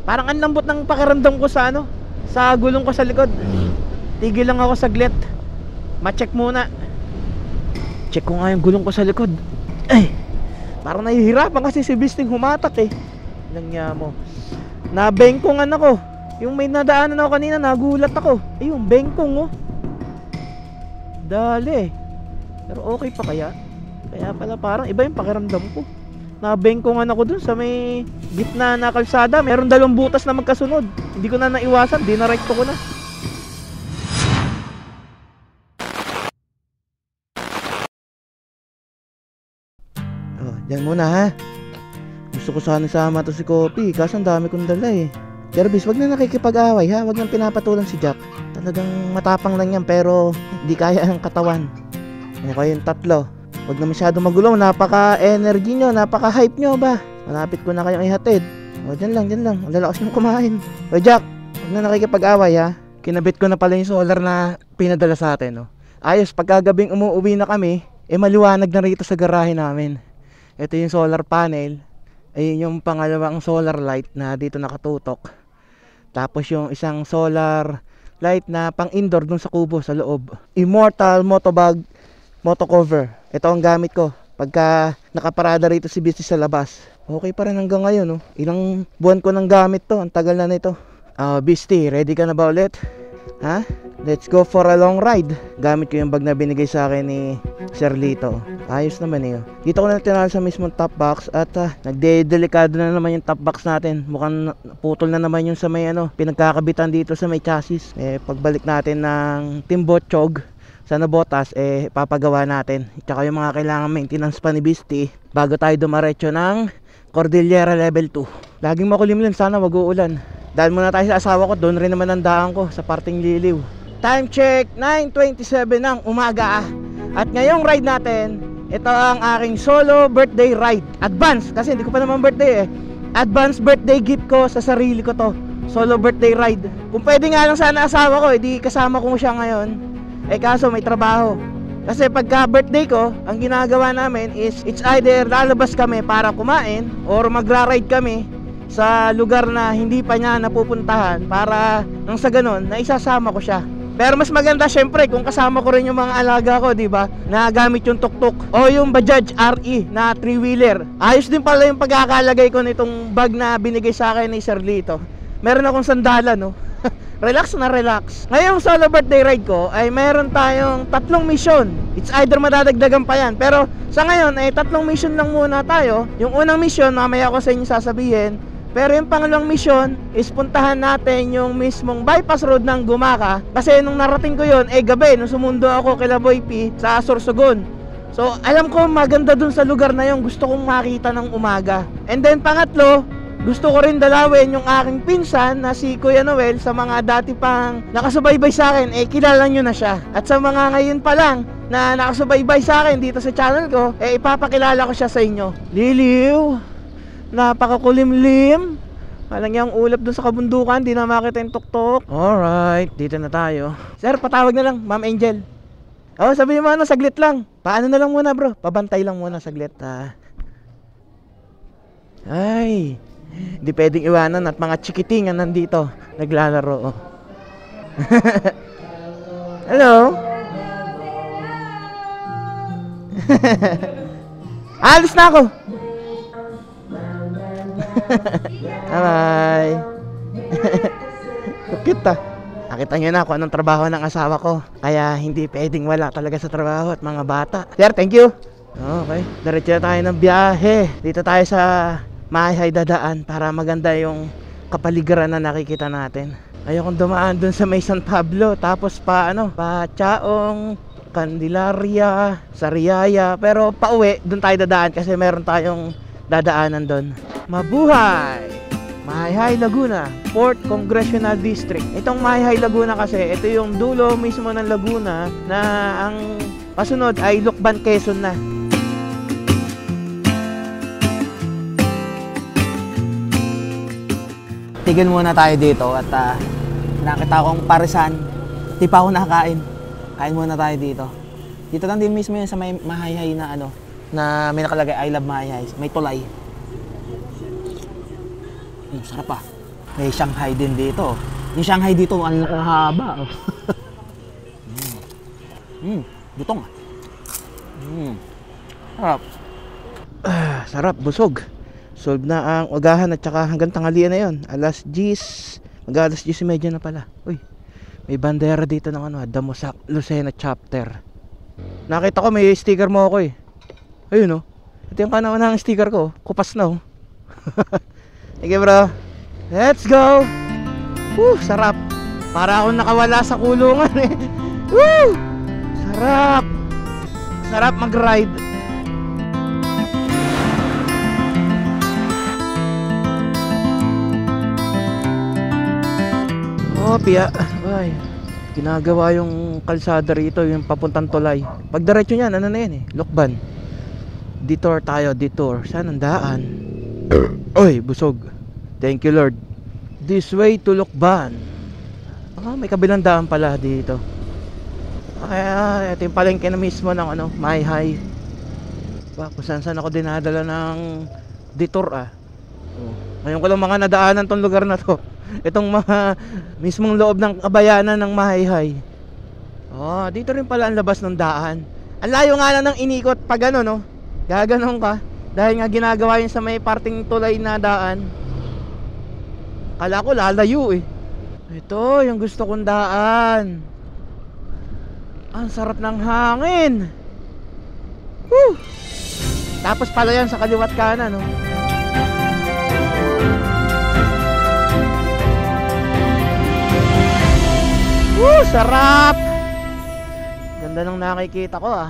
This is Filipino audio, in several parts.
Parang ang lambot ng pakiramdam ko sa ano, sa gulong ko sa likod. Tigil lang ako saglit. Ma-check muna. Check ko nga yung gulong ko sa likod. Ay, parang nahihirapan kasi si Bisting humatak eh. Nangya mo. Nabengkongan ako. Yung may nadaanan ako kanina, nagulat ako. Ayun, bengkong oh. Dali. Pero okay pa kaya? Kaya pala parang iba yung pakiramdam ko. Nabengkongan ako dun sa may gitna na kalsada. Meron 2 butas na magkasunod. Hindi ko na naiwasan, dinarekto ko na. Oh, dyan muna ha. Gusto ko sana sama to si Kopi, kaso ang dami kong dala eh. Jervis, wag na nakikipag-away ha. Wag nang pinapatulan si Jack. Talagang matapang lang yan pero hindi kaya ang katawan. Ano kayong tatlo? Wag na masyado magulo, napaka-energy nyo, napaka-hype nyo ba? Malapit ko na kayong ihatid. O, dyan lang. Ang lalakas nyo kumain. O, Jack, wag na nakikipag-away ha. Kinabit ko na pala yung solar na pinadala sa atin. No? Ayos, pagkagabing umuwi na kami, maliwanag na rito sa garahe namin. Ito yung solar panel. Ayun yung pangalawang solar light na dito nakatutok. Tapos yung isang solar light na pang indoor dun sa kubo sa loob. Immortal Motobag Moto Cover. Ito ang gamit ko pagka nakaparada rito si Bisty sa labas. Okay pa rin hanggang ngayon, no? Ilang buwan ko nang gamit to. Ang tagal na nito. Bisty, ready ka na ba ulit? Ha? Let's go for a long ride. Gamit ko yung bag na binigay sa akin ni Sir Lito. Ayos naman eh. Dito ko na tinala sa mismong top box at nagdedelikado na naman yung top box natin. Mukhang putol na naman yung sa may pinagkakabitan dito sa may chassis. Pagbalik natin ng Timbotchog sa Nabotas, papagawa natin. Tsaka yung mga kailangan maintenance pa ni Bisty bago tayo dumaretso ng Cordillera Level 2. Laging makulimlim, sana wag uulan. Dahil muna tayo sa asawa ko, doon rin naman ang daan ko sa parting Liliw. Time check, 9:27 ng umaga. At ngayong ride natin, ito ang aking solo birthday ride. Advance, kasi hindi ko pa naman birthday eh. Advance birthday gift ko sa sarili ko to. Solo birthday ride. Kung pwede nga lang sana asawa ko, edi kasama ko siya ngayon. Kaso may trabaho. Kasi pagka birthday ko, ang ginagawa namin is it's either lalabas kami para kumain or magra-ride kami sa lugar na hindi pa niya napupuntahan para nang sa ganun, na isasama ko siya. Pero mas maganda syempre kung kasama ko rin yung mga alaga ko, di ba? Na gamit yung tuk-tuk o yung Bajaj RE na 3-wheeler. Ayos din pala yung pagkakalagay ko nitong bag na binigay sa akin ni Sir Lito. Meron akong sandala, no? Relax na relax. Ngayong solo birthday ride ko ay meron tayong 3 mission. It's either madadagdagan pa yan, pero sa ngayon ay 3 mission lang muna tayo. Yung unang mission, mamaya ko sa inyo sasabihin. Pero yung pangalawang mission is puntahan natin yung mismong bypass road ng Gumaka. Kasi nung narating ko yun, gabi, nung sumundo ako kila Boy P sa Sorsogon. So alam ko maganda dun sa lugar na yun, gusto kong makita ng umaga. And then pangatlo, gusto ko rin dalawin yung aking pinsan na si Kuya Noel. Sa mga dati pang nakasubaybay sa akin, kilala nyo na siya. At sa mga ngayon pa lang na nakasubaybay sa akin dito sa channel ko, ipapakilala ko siya sa inyo. Liliw, napakakulimlim. Walang yung ulap dun sa kabundukan, di na makita yung tuktok. Alright, dito na tayo. Sir, patawag na lang, Ma'am Angel. Sabihin mo saglit lang. Paano na lang muna bro, pabantay lang muna saglit. Ay, hindi pwedeng iwanan at mga chikitingan nandito naglalaro. Hello. Alis na ako. Bye. Cute ah. Nakita nyo na kung anong trabaho ng asawa ko. Kaya hindi pwedeng wala talaga sa trabaho at mga bata. Sir, thank you. Okay, diretso na tayo ng biyahe. Dito tayo sa Maayhay dadaan para maganda yung kapaligiran na nakikita natin. Ayokong dumaan dun sa may San Pablo, tapos pa Chaong, Candelaria, Sariaya. Pero pauwi, dun tayo dadaan kasi meron tayong dadaanan dun. Mabuhay! Maayhay Laguna, 4th Congressional District. Itong Maayhay Laguna kasi, ito yung dulo mismo ng Laguna na ang pasunod ay Lucban, Quezon na. Tigil muna tayo dito at nakita akong parisan. Di pa ako nakakain. Kain muna tayo dito. Dito lang din mismo yun sa may Maayhay na na may nakalagay I love Maayhay. May tulay. Sarap pa. May Shanghai din dito. Yung Shanghai dito, ang nakahaba. Butong. Sarap. Sarap, busog. Solve na ang ugahan at saka hanggang tanghalian na yon. Alas 10. Mag-alas 10:30 na pala. Uy, may bandera dito ng Damosak, Lucena chapter. Nakita ko may sticker mo ako eh. Ayun oh. Ito yung kanang sticker ko. Kupas na oh. Sige bro. Let's go. Sarap. Para akong nakawala sa kulungan eh. Woo! Sarap. Sarap mag-ride. Piya. Ay, ginagawa yung kalsada rito, yung papuntang Tulay. Pag diretso niyan, ano na yan eh, Lokban. Detour tayo, detour. Saan ang daan? Oy, busog. Thank you Lord. This way to Lokban. May kabilang daan pala dito. Kaya ito yung palengke na mismo ng Mayhay. Kung saan ako dinadala ng detour Ngayon ko lang mga nadaanan tong lugar na to. Itong mga mismong loob ng kabayanan ng Mayhay. Dito rin pala ang labas ng daan. Ang layo nga lang ng inikot pag gaganon ka. Dahil nga ginagawa yun sa may parting tulay na daan. Kala ko lalayo eh. Ito yung gusto kong daan. Ang sarap ng hangin. Woo! Tapos pala yan sa kaliwat kanan sarap! Ganda ng nakikita ko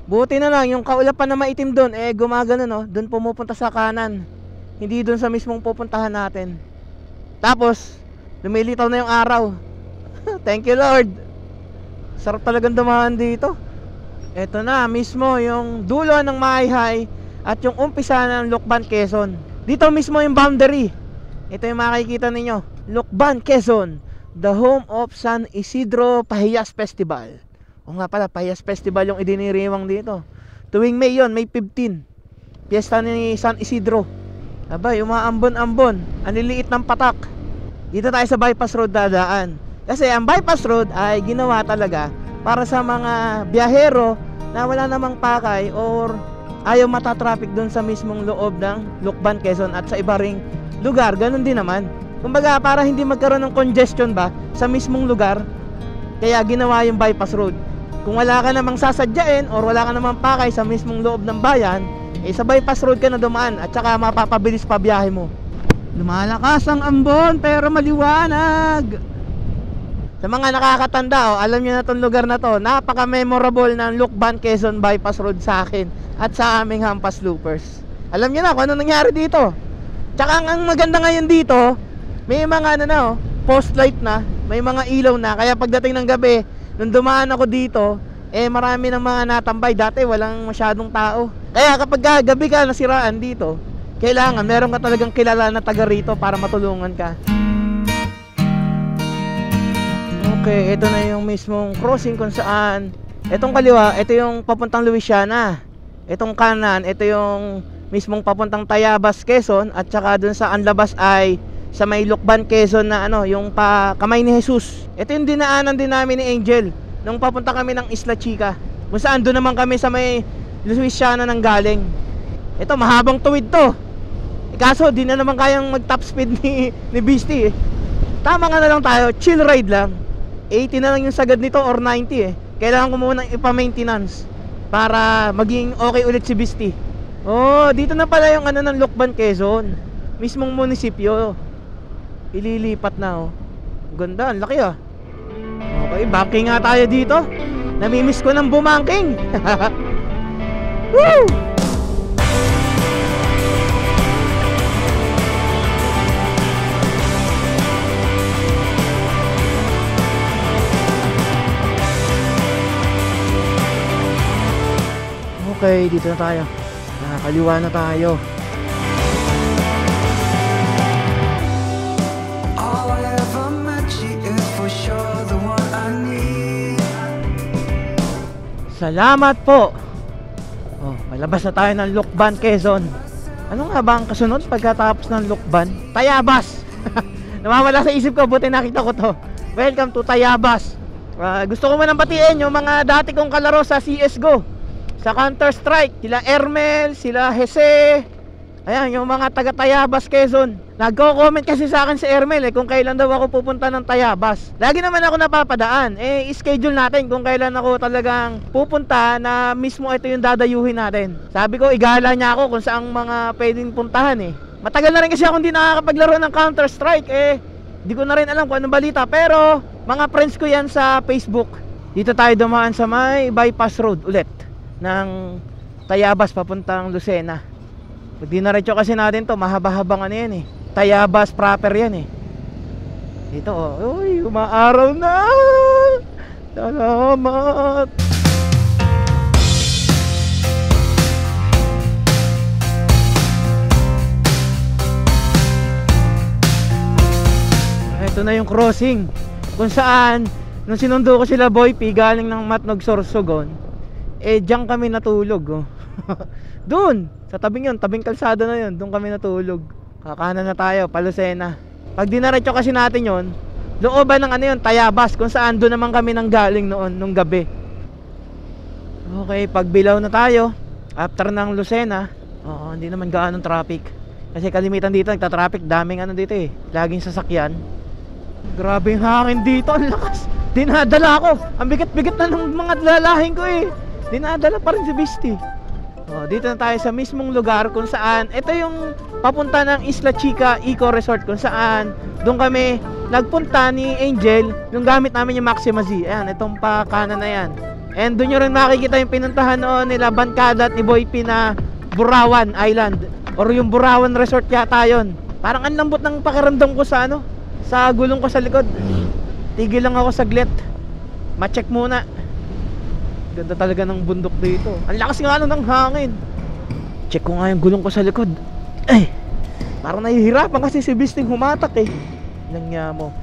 Buti na lang yung kaulapan na maitim doon gumagano doon pumupunta sa kanan. Hindi doon sa mismong pupuntahan natin. Tapos lumilitaw na yung araw. Thank you Lord. Sarap talagang dumaan dito. Ito na mismo yung dulo ng Mayhay at yung umpisa ng Lokban, Quezon. Dito mismo yung boundary. Ito yung makikita ninyo. Lokban, Quezon. The home of San Isidro Pahiyas Festival. O nga pala, Pahiyas Festival yung idiniriwang dito. Tuwing May yon, May 15. Piyesta ni San Isidro. Abay, umaambon-ambon. Ang liliit ng patak. Dito tayo sa bypass road dadaan. Kasi ang bypass road ay ginawa talaga para sa mga biyahero na wala namang pakay or ayaw matatraffic doon sa mismong loob ng Lokban, Quezon at sa iba ring lugar. Ganun din naman. Kumbaga para hindi magkaroon ng congestion ba sa mismong lugar, kaya ginawa yung bypass road. Kung wala ka namang sasadyain or wala ka namang pakay sa mismong loob ng bayan, sa bypass road ka na dumaan at saka mapapabilis pa biyahe mo. Lumalakas ang ambon pero maliwanag. Sa mga nakakatanda alam nyo na tong lugar na to. Napaka-memorable ng Lokban, Quezon bypass road sa akin at sa aming Hampas Loopers. Alam nyo na kung ano nangyari dito. Tsaka ang maganda ngayon dito, may mga post light na, may mga ilaw na. Kaya pagdating ng gabi, nung dumaan ako dito, marami ng mga natambay. Dati walang masyadong tao. Kaya kapag gabi ka nasiraan dito, kailangan meron ka talagang kilala na taga rito para matulungan ka. Okay, ito na yung mismong crossing kung saan itong kaliwa, ito yung papuntang Luisiana. Itong kanan, ito yung mismong papuntang Tayabas, Quezon. At saka dun sa anlabas ay sa may Lokban, Quezon na yung Kamay ni Jesus. Ito yung dinaanan din namin ni Angel nung papunta kami ng Isla Chica, kung saan doon naman kami sa may Luisiana nang galing. Ito mahabang tuwid to. Kaso di na naman kayang mag top speed ni Beastie Tama nga na lang tayo, chill ride lang. 80 na lang yung sagad nito or 90 Kailangan ko muna ipa-maintenance para maging okay ulit si Beastie. Dito na pala yung ng Lokban, Quezon, mismong munisipyo. Ililipat na Ganda, ang laki Okay, banking nga tayo dito. Namimiss ko ng bumangking. Woo! Okay, dito na tayo. Nakakaliwa na tayo. Salamat po. Malabas na tayo ng Lokban, Quezon. Ano nga ba ang kasunod pagkatapos ng Lukban? Tayabas! Nawawala sa isip ko, buti nakita ko to. Welcome to Tayabas. Gusto ko man batiin yung mga dati kong kalaro sa CSGO, sa Counter Strike. Sila Ermel, sila Jose. Ayan, yung mga taga Tayabas, Quezon. Nagko-comment kasi sa akin si Ermel kung kailan daw ako pupunta ng Tayabas. Lagi naman ako napapadaan. I-schedule natin kung kailan ako talagang pupunta na mismo ito yung dadayuhin natin. Sabi ko, igala niya ako kung saang mga pwedeng puntahan Matagal na rin kasi ako hindi nakakapaglaro ng Counter Strike di ko na rin alam kung anong balita. Pero mga friends ko yan sa Facebook. Dito tayo dumaan sa may bypass road ulit ng Tayabas papuntang Lucena. Pag dinaretso kasi natin to, mahaba-habang ano yan Tayabas proper yan Dito uy, umaaraw na. Salamat. Ito na yung crossing kung saan nung sinundo ko sila Boy P galing ng Matnog Sorsogon, diyan kami natulog doon sa tabing yun, tabing kalsada na yun, doon kami natulog. Kakanan na tayo, Palusena. Pag dinaretso kasi natin yun, looban ng ano yun, Tayabas, kung saan doon naman kami nang galing noon, nung gabi. Okay, pagbilaw na tayo after ng Lucena. Hindi naman gaanong traffic kasi kalimitan dito nagta-traffic, daming ano dito laging sasakyan. Grabe yung hangin dito, ang lakas. Dinadala ako, ang bigat-bigat na ng mga lalahin ko dinadala pa rin si Beastie. Dito na tayo sa mismong lugar kung saan ito yung papunta ng Isla Chica Eco Resort, kung saan doon kami nagpunta ni Angel nung gamit namin yung Maxima Z. Ayan, itong pa kanan na yan. And doon nyo rin makikita yung pinuntahan noon nila Bancada at ni Boy P na Burawan Island, or yung Burawan Resort yata yun. Parang ang lambot ng pakiramdam ko sa sa gulong ko sa likod. Tigil lang ako saglit, ma-check muna. Ganda talaga ng bundok dito. Ang lakas nga ng hangin. Check ko nga yung gulong ko sa likod. Parang nahihirapan kasi si Beastie humatak Nangya mo.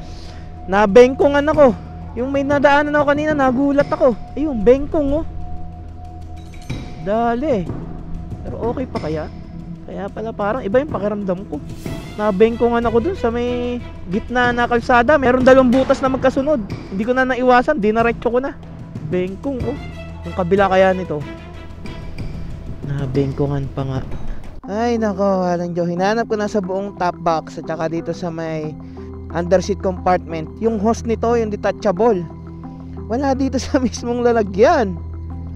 Nabengkongan ako. Yung may nadaanan ako kanina, nagulat ako. Ayun, bengkong Dali. Pero okay pa kaya? Kaya pala parang iba yung pakiramdam ko. Nabengkongan ako dun sa may gitna na kalsada. Meron 2 butas na magkasunod. Hindi ko na naiwasan, dinaretso ko na. Bengkong yung kabila kaya nito. Nabengkongan pa nga. Ay nako, walang Diyo. Hinanap ko na sa buong top box at saka dito sa may underseat compartment. Yung hose nito, yung detachable, wala dito sa mismong lalagyan.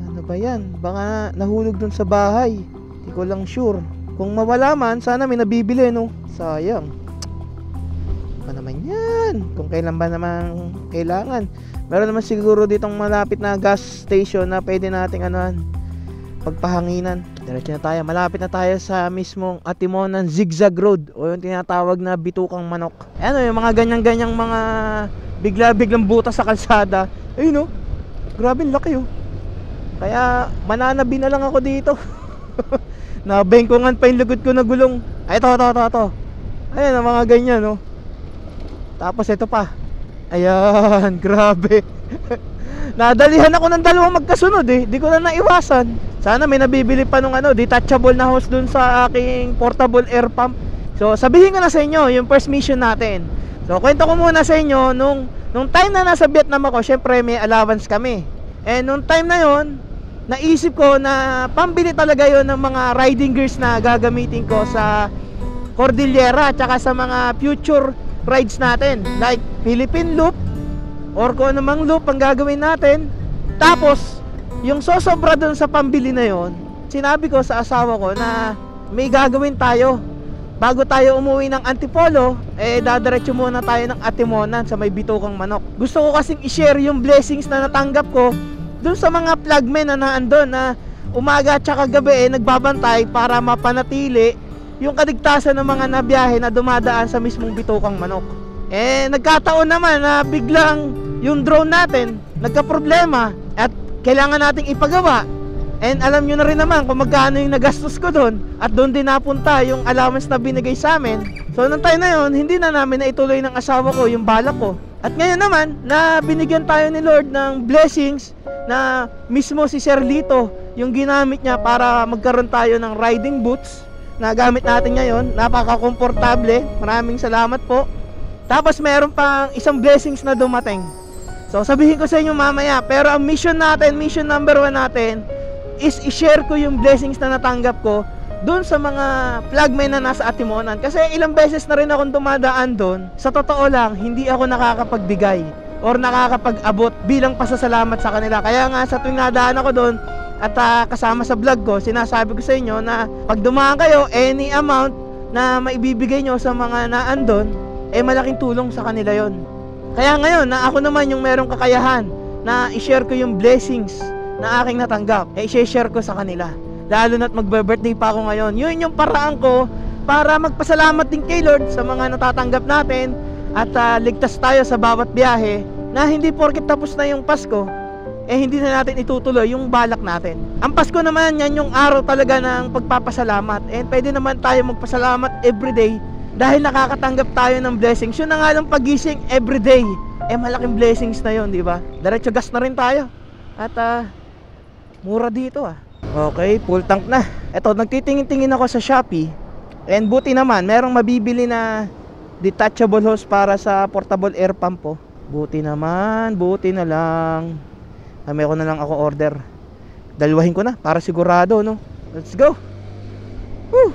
Ano ba yan? Baka nahulog dun sa bahay. Hindi ko lang sure. Kung mawala man, sana may nabibili sayang. Ano naman yan? Kung kailan ba naman kailangan. Meron naman siguro ditong malapit na gas station na pwede nating pagpahanginan. Diretso na tayo. Malapit na tayo sa mismong Atimonan Zigzag Road, o yung tinatawag na Bitukang Manok. Yung mga ganyang-ganyang mga bigla-biglang butas sa kalsada. Ayun grabe laki Kaya mananabi na lang ako dito. Nabengkongan pa yung likod ko na gulong. Ito. Ayan ang mga ganyan Tapos ito pa. Ayan, grabe. Nadalihan ako ng 2 magkasunod Di ko na naiwasan. Sana may nabibili pa nung detachable na hose dun sa aking portable air pump. So sabihin ko na sa inyo yung first mission natin. So kwento ko muna sa inyo nung time na nasa Vietnam ako, syempre may allowance kami. And nung time na yon, naisip ko na pambili talaga yon ng mga riding gears na gagamitin ko sa Cordillera at saka sa mga future rides natin, like Philippine Loop or kung anumang loop ang gagawin natin. Tapos yung sosobra dun sa pambili na yon, sinabi ko sa asawa ko na may gagawin tayo. Bago tayo umuwi ng Antipolo, dadiretso muna tayo ng Atimonan sa may Bitukang Manok. Gusto ko kasing i-share yung blessings na natanggap ko dun sa mga flagmen na naandun, na umaga at saka gabi nagbabantay para mapanatili yung kaligtasan ng mga nabiyahe na dumadaan sa mismong Bitukang Manok. Nagkataon naman na biglang yung drone natin nagka-problema at kailangan nating ipagawa. And alam nyo na rin naman kung magkano yung nagastos ko doon, at doon din napunta yung allowance na binigay sa amin. So nung time na yun, hindi na namin naituloy ng asawa ko yung balak ko. At ngayon naman, na binigyan tayo ni Lord ng blessings, na mismo si Sir Lito yung ginamit niya para magkaroon tayo ng riding boots na gamit natin ngayon. Napaka-komportable. Maraming salamat po. Tapos meron pang isang blessings na dumating. So sabihin ko sa inyo mamaya, pero ang mission natin, mission number 1 natin is i-share ko yung blessings na natanggap ko doon sa mga flagmen na nasa Atimonan. Kasi ilang beses na rin akong dumadaan doon. Sa totoo lang, hindi ako nakakapagbigay or nakakapag-abot bilang pasasalamat sa kanila. Kaya nga sa tuwing nadaan ako doon at kasama sa vlog ko, sinasabi ko sa inyo na pag dumaan kayo, any amount na maibibigay nyo sa mga naandon, malaking tulong sa kanila yon. Kaya ngayon na ako naman yung merong kakayahan na i-share ko yung blessings na aking natanggap, i-share ko sa kanila. Lalo na't magbe-birthday pa ako ngayon. Yun yung paraan ko para magpasalamat din kay Lord sa mga natatanggap natin at ligtas tayo sa bawat biyahe na hindi porket tapos na yung Pasko hindi na natin itutuloy yung balak natin. Ang Pasko naman, yan yung araw talaga ng pagpapasalamat. Pwede naman tayo magpasalamat everyday dahil nakakatanggap tayo ng blessings. Yun na nga lang pagising everyday. Malaking blessings na yun, di ba? Diretso gas na rin tayo. At mura dito Okay, full tank na. Eto, nagtitingin-tingin ako sa Shopee. Buti naman, merong mabibili na detachable hose para sa portable air pump po. Buti naman, buti na lang. Meron na lang ako order. Dalawahin ko na para sigurado, no? Let's go. Woo!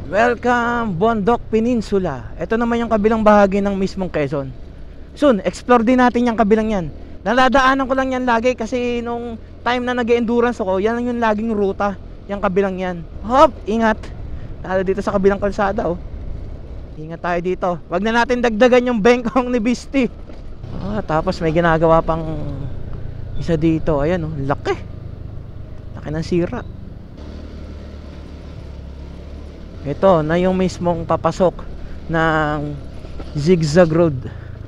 Welcome Bondok Peninsula. Ito naman yung kabilang bahagi ng mismong Quezon. Soon, explore din natin yung kabilang yan. Naladaanan ko lang yan lagi kasi nung time na nag-endurance ako, yan yung laging ruta, yung kabilang yan. Hop, ingat. Lalo dito sa kabilang kalsada, Ingat tayo dito. Wag na natin dagdagan yung bengkong ni Beastie. Tapos may ginagawa pang isa dito. Ayan, laki. Laki ng sira. Ito na yung mismong papasok ng zigzag road.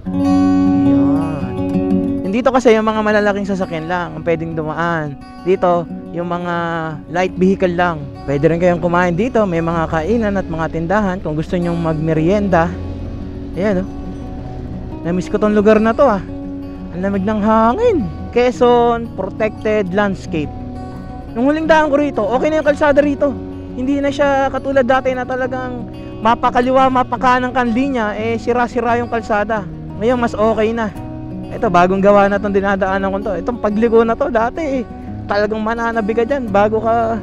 Ayan. Dito kasi yung mga malalaking sasakyan lang ang pwedeng dumaan. Dito, yung mga light vehicle lang. Pwede rin kayong kumain dito. May mga kainan at mga tindahan kung gusto nyong magmerienda. Ayan, namiss ko tong lugar na to, Ang lamig ng hangin. Quezon Protected Landscape. Nung huling daan ko rito, okay na yung kalsada rito. Hindi na siya katulad dati na talagang mapakaliwa, mapakanang kan linya, sira-sira yung kalsada. Ngayon mas okay na. Ito, bagong gawa na itong dinadaanan ko to. Itong pagliko na to, dati talagang mananabi ka dyan bago ka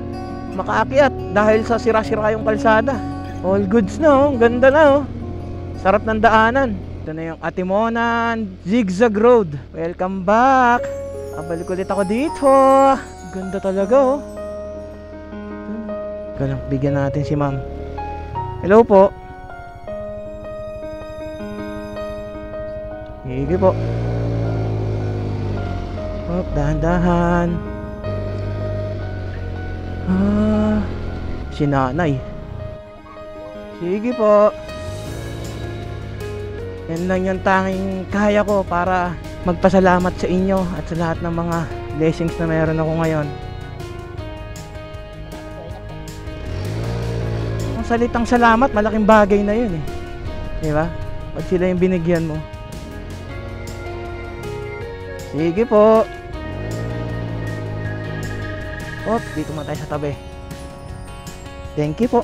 makaakyat dahil sa sira-sira yung kalsada. All goods na, ganda na, sarap ng daanan. Ito na yung Atimonan Zigzag Road. Welcome back. Kabalik ulit ako dito. Ganda talaga, Galang, bigyan natin si ma'am. Hello po. Sige po. Dahan-dahan. Si nanay. Sige po. Yan lang yung tanging kaya ko para magpasalamat sa inyo at sa lahat ng mga blessings na meron ako ngayon. Ang salitang salamat, malaking bagay na yun, diba? Pag sila yung binigyan mo. Sige po. Dito muna tayo sa tabi. Thank you po.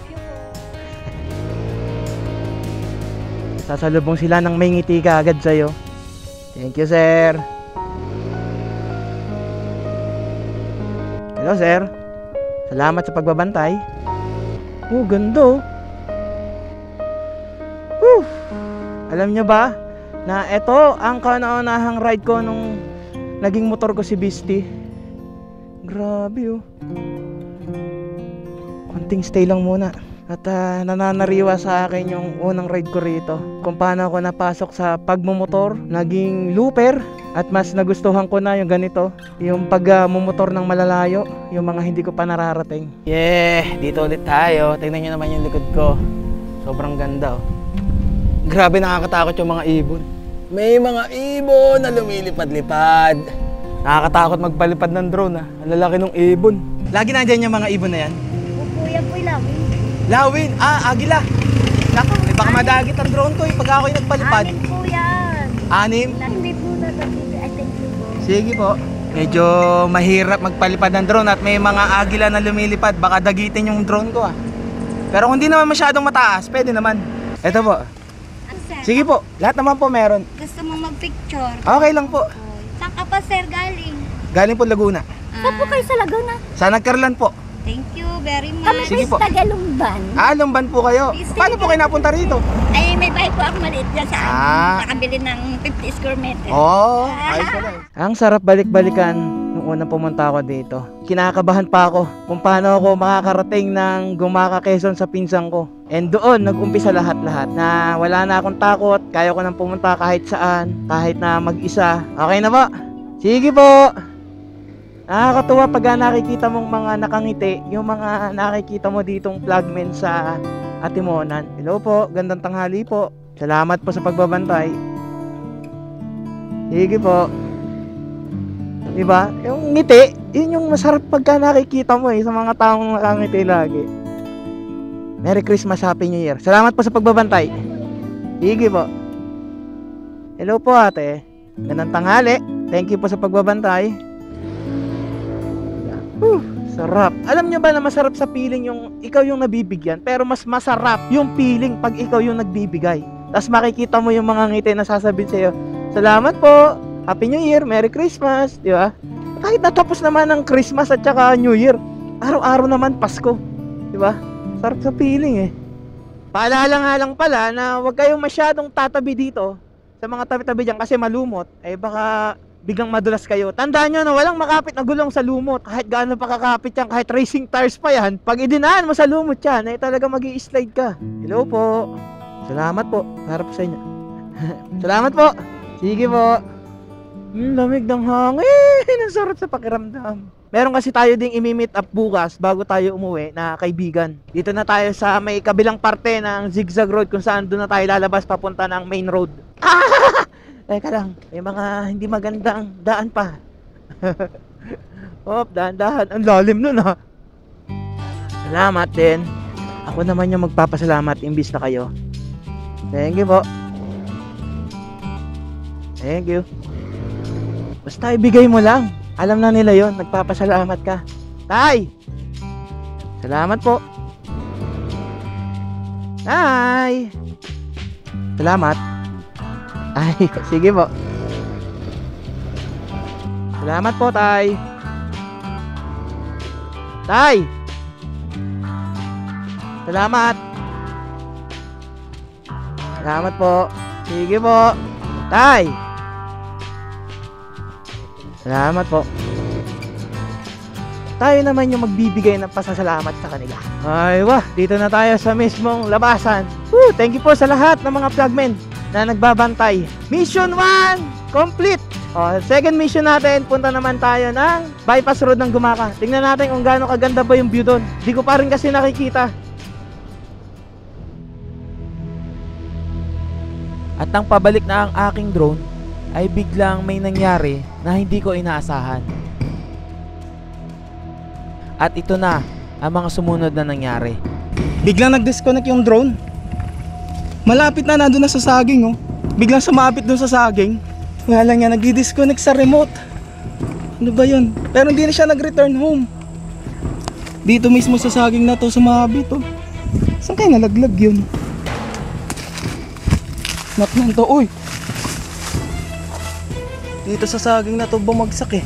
Sasalubong sila ng may ngiti ka agad sa'yo. Thank you, sir. Hello, sir. Salamat sa pagbabantay. Ganda, Alam nyo ba na ito ang kauna-unahang ride ko nung naging motor ko si Beastie. Grabe, konting stay lang muna. At nananariwa sa akin yung unang ride ko rito. Kung paano ako napasok sa pagmumotor, naging looper. At mas nagustuhan ko na yung ganito, yung pagmumotor ng malalayo, yung mga hindi ko pa nararating. Dito ulit tayo. Tingnan nyo naman yung likod ko. Sobrang ganda, Grabe, nakakatakot yung mga ibon. May mga ibon na lumilipad-lipad. Nakakatakot magpalipad ng drone, Ang lalaki ng ibon. Lagi nandyan yung mga ibon na yan? Kuya po lawin. Lawin? Agila. Naku, baka madagit ang drone ko pag ako'y nagpalipad. 6 po yan. 6? Hindi po natapos. I thank you po. Sige po. Medyo mahirap magpalipad ng drone at may mga agila na lumilipad. Baka dagitin yung drone ko, Pero kung di naman masyadong mataas, pwede naman. Ito po. Ano, sir? Sige po, lahat naman po meron. Gusto mong mag-picture? Okay lang po. Saan ka pa, sir, galing? Galing po Laguna. Saan po kayo sa Laguna? Sa Nagkarlan po. Thank you very much. Sige po. Tagalumban. Lumban po kayo. Paano po kayo napunta rito? Ay, may bahay po ako maliit dyan sa nakabili ng 50 square meter. Oh, ayos pala. Ang sarap balik-balikan nung unang pumunta ako dito. Kinakabahan pa ako kung paano ako makakarating ng Gumaca, Quezon sa pinsang ko. And doon, nag-umpisa lahat-lahat na wala na akong takot. Kaya ko nang pumunta kahit saan, kahit na mag-isa. Okay na ba? Sige po. Nakakatuwa pag nakikita mong mga nakangiti, yung mga nakikita mo ditong flagmen sa Atimonan. Hello po, gandang tanghali po. Salamat po sa pagbabantay. Sige po. Diba? Yung ngiti, yun yung masarap pagka nakikita mo sa mga taong nakangiti lagi. Merry Christmas, Happy New Year. Salamat po sa pagbabantay. Sige po. Hello po ate. Gandang tanghali. Thank you po sa pagbabantay. Sarap. Alam nyo ba na masarap sa feeling yung ikaw yung nabibigyan, pero mas masarap yung feeling pag ikaw yung nagbibigay. Tapos makikita mo yung mga ngiti na sasabihin sa'yo, salamat po, Happy New Year, Merry Christmas, di ba? Kahit natapos naman ng Christmas at saka New Year, araw-araw naman Pasko, di ba? Sarap sa feeling eh. Paalala nga lang pala na huwag kayong masyadong tatabi dito sa mga tabi-tabi dyan kasi malumot, baka biglang madulas kayo. Tandaan nyo na walang makapit na gulong sa lumot. Kahit gaano pa kakapit yan, kahit racing tires pa yan, pag idinaan mo sa lumot yan, talaga mag-i-slide ka. Hello po. Salamat po. Para po sa inyo. Salamat po. Sige po. Lamig ng hangin. Ang sarap sa pakiramdam. Meron kasi tayo ding imi-meet up bukas bago tayo umuwi na kaibigan. Dito na tayo sa may kabilang parte ng Zigzag Road kung saan doon na tayo lalabas papunta ng main road. Teka lang, may mga hindi magandang daan pa. Dahan-dahan. Ang lalim nun ha. Salamat din. Ako naman yung magpapasalamat imbis na kayo. Thank you po. Thank you. Basta ibigay mo lang. Alam na nila yon, nagpapasalamat ka. Tay! Salamat po. Tay! Salamat. Ay, sige po. Salamat po, Tay. Tay! Salamat. Salamat po. Sige po. Tay! Salamat po. Tayo naman yung magbibigay ng pasasalamat sa kanila. Ay, wah, dito na tayo sa mismong labasan. Woo, thank you po sa lahat ng mga flagmen na nagbabantay. Mission 1 complete. Second mission natin, punta naman tayo ng bypass road ng Gumaca. Tingnan natin kung gaano kaganda ba yung view doon. Di ko pa rin kasi nakikita. At nang pabalik na ang aking drone, ay biglang may nangyari na hindi ko inaasahan. At ito na ang mga sumunod na nangyari. Biglang nag-disconnect yung drone. Malapit na, nandun na sa saging, oh. Biglang sumapit dun sa saging. Wala lang yan, nag-disconnect sa remote. Ano ba yun? Pero hindi na siya nag-return home. Dito mismo sa saging na to, sumabit, oh. Saan kayo nalaglag yun? Natnan to, uy. Dito sa saging na to, bumagsak eh.